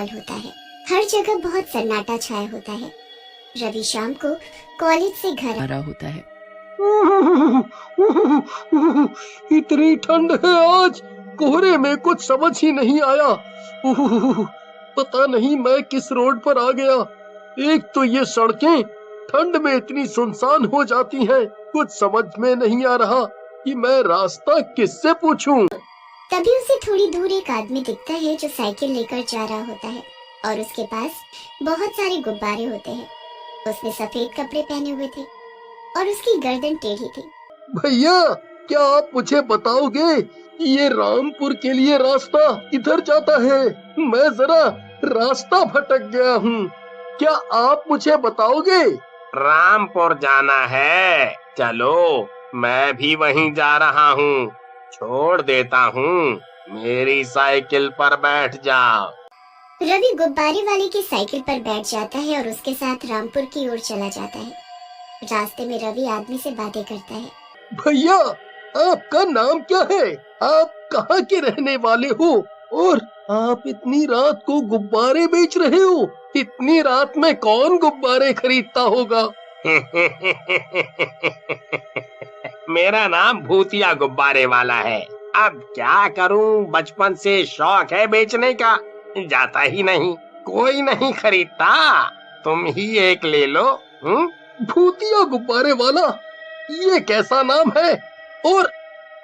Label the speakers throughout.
Speaker 1: माहौल होता है। हर जगह बहुत सन्नाटा छाया होता है। रवि शाम को कॉलेज से घर आ रहा होता है।
Speaker 2: इतनी ठंड है आज, कोहरे में कुछ समझ ही नहीं आया। पता नहीं मैं किस रोड पर आ गया। एक तो ये सड़कें ठंड में इतनी सुनसान हो जाती हैं, कुछ समझ में नहीं आ रहा कि मैं रास्ता किससे पूछूं।
Speaker 1: तभी उसे थोड़ी दूर एक आदमी दिखता है जो साइकिल लेकर जा रहा होता है और उसके पास बहुत सारे गुब्बारे होते हैं। उसने सफेद कपड़े पहने हुए थे और उसकी गर्दन टेढ़ी थी।
Speaker 2: भैया, क्या आप मुझे बताओगे ये रामपुर के लिए रास्ता किधर जाता है? मैं जरा रास्ता भटक गया हूँ, क्या आप मुझे बताओगे?
Speaker 3: रामपुर जाना है, चलो मैं भी वहीं जा रहा हूँ, छोड़ देता हूँ, मेरी साइकिल पर बैठ जाओ।
Speaker 1: रवि गुब्बारे वाले की साइकिल पर बैठ जाता है और उसके साथ रामपुर की ओर चला जाता है। रास्ते में रवि आदमी से बातें करता है।
Speaker 2: भैया, आपका नाम क्या है? आप कहाँ के रहने वाले हो? और आप इतनी रात को गुब्बारे बेच रहे हो? इतनी रात में कौन गुब्बारे खरीदता होगा?
Speaker 3: मेरा नाम भूतिया गुब्बारे वाला है। अब क्या करूं, बचपन से शौक है बेचने का, जाता ही नहीं, कोई नहीं खरीदता, तुम ही एक ले लो।
Speaker 2: भूतिया गुब्बारे वाला, ये कैसा नाम है? और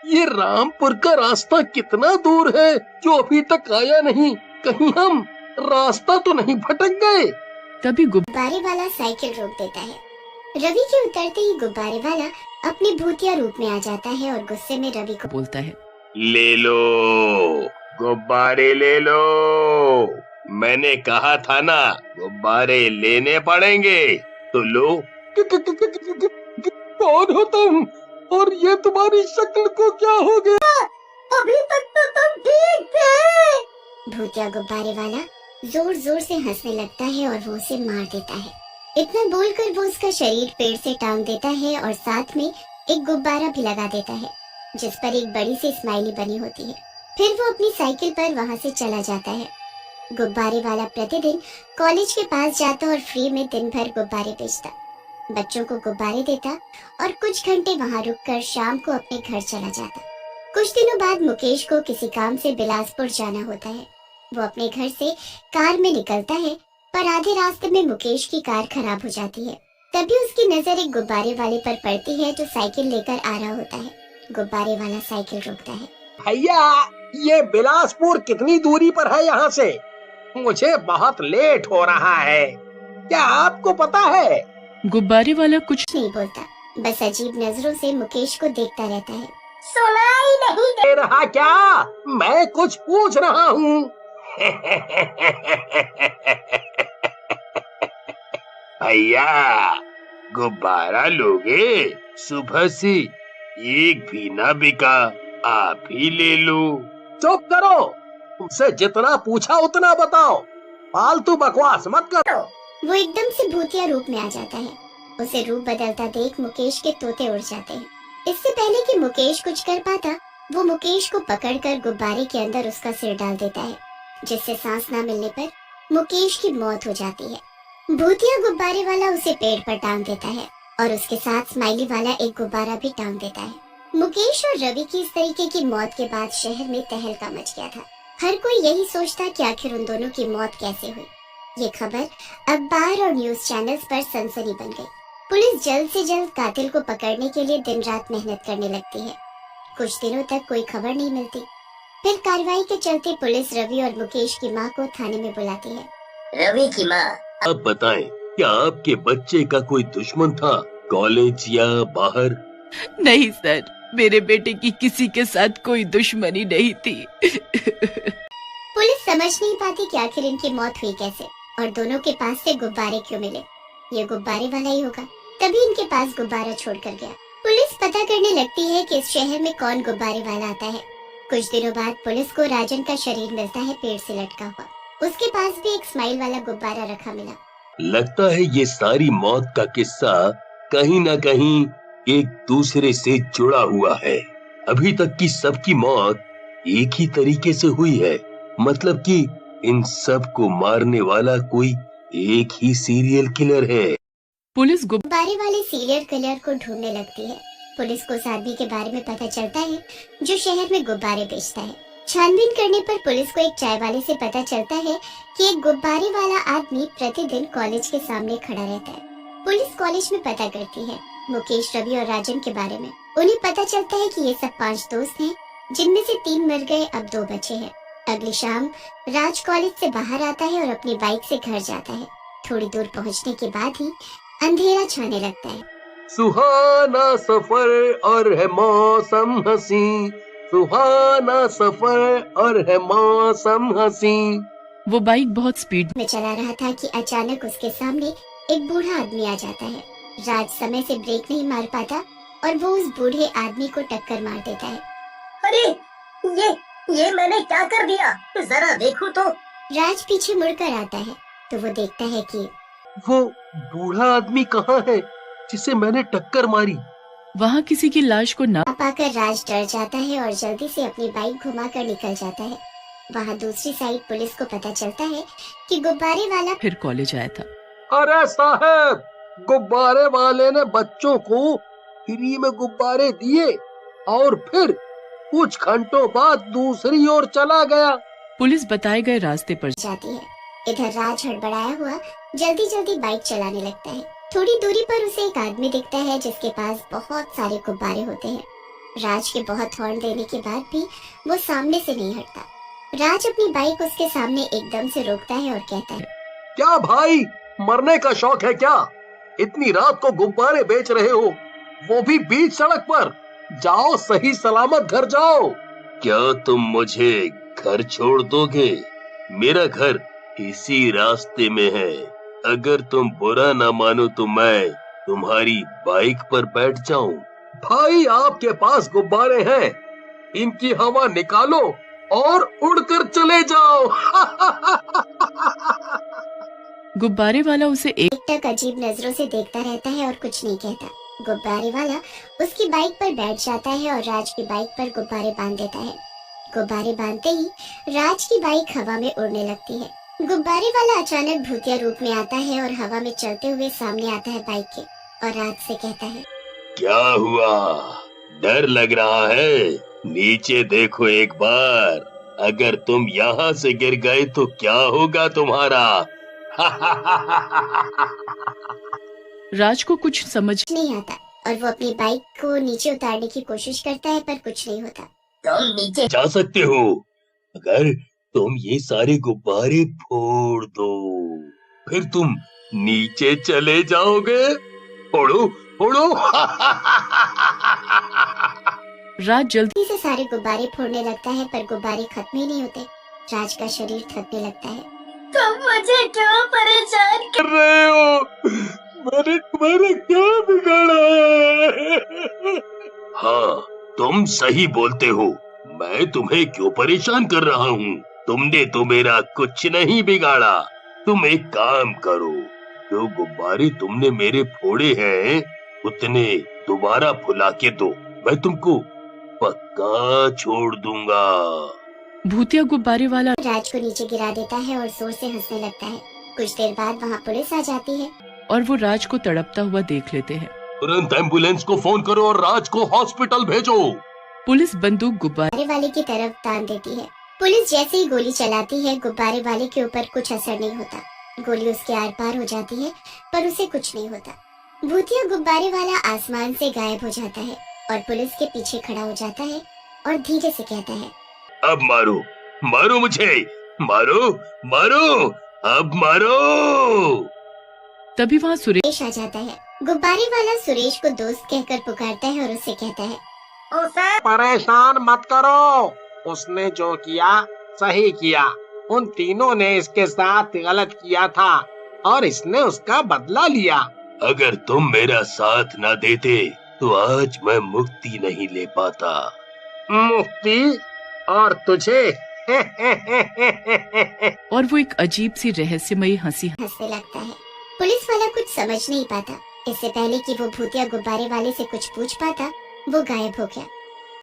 Speaker 2: ये रामपुर का रास्ता कितना दूर है जो अभी तक आया नहीं? कहीं हम रास्ता तो नहीं भटक गए?
Speaker 1: तभी गुब्बारे वाला साइकिल रोक देता है। रवि के उतरते ही गुब्बारे वाला अपने भूतिया रूप में आ जाता है और गुस्से में रवि को बोलता है,
Speaker 3: ले लो गुब्बारे ले लो, मैंने कहा था ना गुब्बारे लेने पड़ेंगे, तो लो।
Speaker 2: कौन हो तुम और ये तुम्हारी शक्ल को क्या हो गया?
Speaker 1: अभी तक तो तुम ठीक थे। भूतिया गुब्बारे वाला जोर जोर से हंसने लगता है और वो उसे मार देता है। इतना बोलकर वो उसका शरीर पेड़ से टांग देता है और साथ में एक गुब्बारा भी लगा देता है जिस पर एक बड़ी सी स्माइली बनी होती है। फिर वो अपनी साइकिल पर वहाँ से चला जाता है। गुब्बारे वाला प्रतिदिन कॉलेज के पास जाता और फ्री में दिन भर गुब्बारे बेचता, बच्चों को गुब्बारे देता और कुछ घंटे वहाँ रुककर शाम को अपने घर चला जाता। कुछ दिनों बाद मुकेश को किसी काम से बिलासपुर जाना होता है। वो अपने घर से कार में निकलता है पर आधे रास्ते में मुकेश की कार खराब हो जाती है। तभी उसकी नजर एक गुब्बारे वाले पर पड़ती है जो साइकिल लेकर आ रहा होता है। गुब्बारे वाला साइकिल रोकता है।
Speaker 3: भैया, ये बिलासपुर कितनी दूरी पर है यहाँ से? मुझे बहुत लेट हो रहा है, क्या आपको पता है?
Speaker 1: गुब्बारे वाला कुछ नहीं बोलता, बस अजीब नजरों से मुकेश को देखता रहता है। सुनाई नहीं
Speaker 3: दे रहा क्या? मैं कुछ पूछ रहा हूँ। भैया, गुब्बारा लोगे? सुबह से एक भी ना बिका, आप ही ले लो। चुप करो, तुमसे जितना पूछा उतना बताओ, फालतू बकवास मत करो।
Speaker 1: वो एकदम से भूतिया रूप में आ जाता है। उसे रूप बदलता देख मुकेश के तोते उड़ जाते हैं। इससे पहले कि मुकेश कुछ कर पाता, वो मुकेश को पकड़कर गुब्बारे के अंदर उसका सिर डाल देता है, जिससे सांस न मिलने पर मुकेश की मौत हो जाती है। भूतिया गुब्बारे वाला उसे पेड़ पर टांग देता है और उसके साथ स्माइली वाला एक गुब्बारा भी टांग देता है। मुकेश और रवि की इस तरीके की मौत के बाद शहर में तहलका मच गया था। हर कोई यही सोचता कि आखिर उन दोनों की मौत कैसे हुई। ये खबर अखबार और न्यूज चैनल्स पर सनसनी बन गई। पुलिस जल्द से जल्द कातिल को पकड़ने के लिए दिन रात मेहनत करने लगती है। कुछ दिनों तक कोई खबर नहीं मिलती। फिर कार्रवाई के चलते पुलिस रवि और मुकेश की मां को थाने में बुलाती है।
Speaker 4: रवि की मां,
Speaker 2: अब बताएं, क्या आपके बच्चे का कोई दुश्मन था, कॉलेज या बाहर?
Speaker 5: नहीं सर, मेरे बेटे की किसी के साथ कोई दुश्मनी नहीं थी।
Speaker 1: पुलिस समझ नहीं पाती कि आखिर इनकी मौत हुई कैसे और दोनों के पास से गुब्बारे क्यों मिले। ये गुब्बारे वाला ही होगा, तभी इनके पास गुब्बारा छोड़कर गया। पुलिस पता करने लगती है कि इस शहर में कौन गुब्बारे वाला आता है। कुछ दिनों बाद पुलिस को राजन का शरीर मिलता है पेड़ से लटका हुआ। उसके पास भी एक स्माइल वाला गुब्बारा रखा मिला।
Speaker 2: लगता है ये सारी मौत का किस्सा कहीं न कहीं एक दूसरे से जुड़ा हुआ है। अभी तक की सबकी मौत एक ही तरीके से हुई है, मतलब कि
Speaker 3: इन सब को मारने वाला कोई एक ही सीरियल किलर है।
Speaker 5: पुलिस
Speaker 1: गुब्बारे वाले सीरियल किलर को ढूंढने लगती है। पुलिस को उस आदमी के बारे में पता चलता है जो शहर में गुब्बारे बेचता है। छानबीन करने पर पुलिस को एक चाय वाले से पता चलता है कि एक गुब्बारे वाला आदमी प्रतिदिन कॉलेज के सामने खड़ा रहता है। पुलिस कॉलेज में पता करती है मुकेश, रवि और राजन के बारे में। उन्हें पता चलता है कि ये सब 5 दोस्त हैं, जिनमें से 3 मर गए, अब 2 बचे हैं। अगली शाम राज कॉलेज से बाहर आता है और अपनी बाइक से घर जाता है। थोड़ी दूर पहुंचने के बाद ही अंधेरा छाने लगता है।
Speaker 2: सुहाना सफर और है मौसम हसी, सुहाना सफर और है मौसम हसी।
Speaker 5: वो बाइक बहुत स्पीड
Speaker 1: में चला रहा था कि अचानक उसके सामने एक बूढ़ा आदमी आ जाता है। राज समय से ब्रेक नहीं मार पाता और वो उस बूढ़े आदमी को टक्कर मार देता है।
Speaker 4: अरे ये मैंने क्या कर दिया, जरा देखो तो।
Speaker 1: राज पीछे मुड़कर आता है तो वो देखता है कि
Speaker 2: वो बूढ़ा आदमी कहाँ है जिसे मैंने टक्कर मारी?
Speaker 5: वहाँ किसी की लाश को ना
Speaker 1: पाकर राज डर जाता है और जल्दी से अपनी बाइक घुमाकर निकल जाता है। वहाँ दूसरी साइड पुलिस को पता चलता है कि गुब्बारे वाला
Speaker 5: फिर कॉलेज आया था।
Speaker 2: अरे साहब, गुब्बारे वाले ने बच्चों को फ्री में गुब्बारे दिए और फिर कुछ घंटों बाद दूसरी ओर चला गया।
Speaker 5: पुलिस बताए गए रास्ते पर
Speaker 1: जाती है। इधर राज हड़बड़ाया हुआ जल्दी जल्दी बाइक चलाने लगता है। थोड़ी दूरी पर उसे एक आदमी दिखता है जिसके पास बहुत सारे गुब्बारे होते हैं। राज के बहुत हॉर्न देने के बाद भी वो सामने से नहीं हटता। राज अपनी बाइक उसके सामने एकदम से रोकता है और कहता है,
Speaker 2: क्या भाई, मरने का शौक है क्या? इतनी रात को गुब्बारे बेच रहे हो, वो भी बीच सड़क पर? जाओ, सही सलामत घर जाओ।
Speaker 3: क्या तुम मुझे घर छोड़ दोगे? मेरा घर इसी रास्ते में है। अगर तुम बुरा ना मानो तो मैं तुम्हारी बाइक पर बैठ जाऊं।
Speaker 2: भाई, आपके पास गुब्बारे हैं, इनकी हवा निकालो और उड़कर चले जाओ।
Speaker 5: गुब्बारे वाला उसे एक
Speaker 1: टक अजीब नजरों से देखता रहता है और कुछ नहीं कहता। गुब्बारे वाला उसकी बाइक पर बैठ जाता है और राज की बाइक पर गुब्बारे बांध देता है। गुब्बारे बांधते ही राज की बाइक हवा में उड़ने लगती है। गुब्बारे वाला अचानक भूतिया रूप में आता है और हवा में चलते हुए सामने आता है बाइक के और राज से कहता है,
Speaker 3: क्या हुआ? डर लग रहा है? नीचे देखो एक बार। अगर तुम यहाँ से गिर गए तो क्या होगा तुम्हारा?
Speaker 5: राज को कुछ समझ
Speaker 1: नहीं आता और वो अपनी बाइक को नीचे उतारने की कोशिश करता है पर कुछ नहीं होता।
Speaker 4: तुम नीचे
Speaker 3: जा सकते हो अगर तुम ये सारे गुब्बारे फोड़ दो, फिर तुम नीचे चले जाओगे। फोड़ो फोड़ो।
Speaker 5: राज जल्दी
Speaker 1: से सारे गुब्बारे फोड़ने लगता है पर गुब्बारे खत्म ही नहीं होते। राज का शरीर थकने लगता है।
Speaker 4: तुम मुझे क्यों परेशान
Speaker 2: कर रहे हो? मैंने तुम्हारा क्या बिगाड़ा है?
Speaker 3: हाँ, तुम सही बोलते हो। मैं तुम्हें क्यों परेशान कर रहा हूँ? तुमने तो मेरा कुछ नहीं बिगाड़ा। तुम एक काम करो, जो गुब्बारे तुमने मेरे फोड़े हैं उतने दोबारा फुला के दो, मैं तुमको पक्का छोड़ दूंगा।
Speaker 5: भूतिया गुब्बारे वाला
Speaker 1: राज को नीचे गिरा देता है और जोर से हंसने लगता है। कुछ देर बाद वहाँ पुलिस आ जाती है
Speaker 5: और वो राज को तड़पता हुआ देख लेते हैं।
Speaker 3: तुरंत एम्बुलेंस को फोन करो और राज को हॉस्पिटल भेजो।
Speaker 5: पुलिस बंदूक गुब्बारे
Speaker 1: वाले की तरफ तान देती है। पुलिस जैसे ही गोली चलाती है, गुब्बारे वाले के ऊपर कुछ असर नहीं होता। गोली उसके आर पार हो जाती है पर उसे कुछ नहीं होता। भूतिया गुब्बारे वाला आसमान से गायब हो जाता है और पुलिस के पीछे खड़ा हो जाता है और धीरे से कहता है,
Speaker 3: अब मारो, मारो मुझे, मारो मारो, अब मारो।
Speaker 5: तभी वहाँ सुरेश
Speaker 1: आ जाता है। गुब्बारे वाला सुरेश को दोस्त कहकर पुकारता है और उससे कहता है,
Speaker 4: उसे
Speaker 6: परेशान मत करो, उसने जो किया सही किया। उन तीनों ने इसके साथ गलत किया था और इसने उसका बदला लिया।
Speaker 3: अगर तुम मेरा साथ न देते तो आज मैं मुक्ति नहीं ले पाता।
Speaker 6: मुक्ति? और तुझे?
Speaker 5: और वो एक अजीब सी रहस्यमयी हंसी
Speaker 1: हंसने लगता है। पुलिस वाला कुछ समझ नहीं पाता। इससे पहले कि वो भूतिया गुब्बारे वाले से कुछ पूछ पाता, वो गायब हो गया।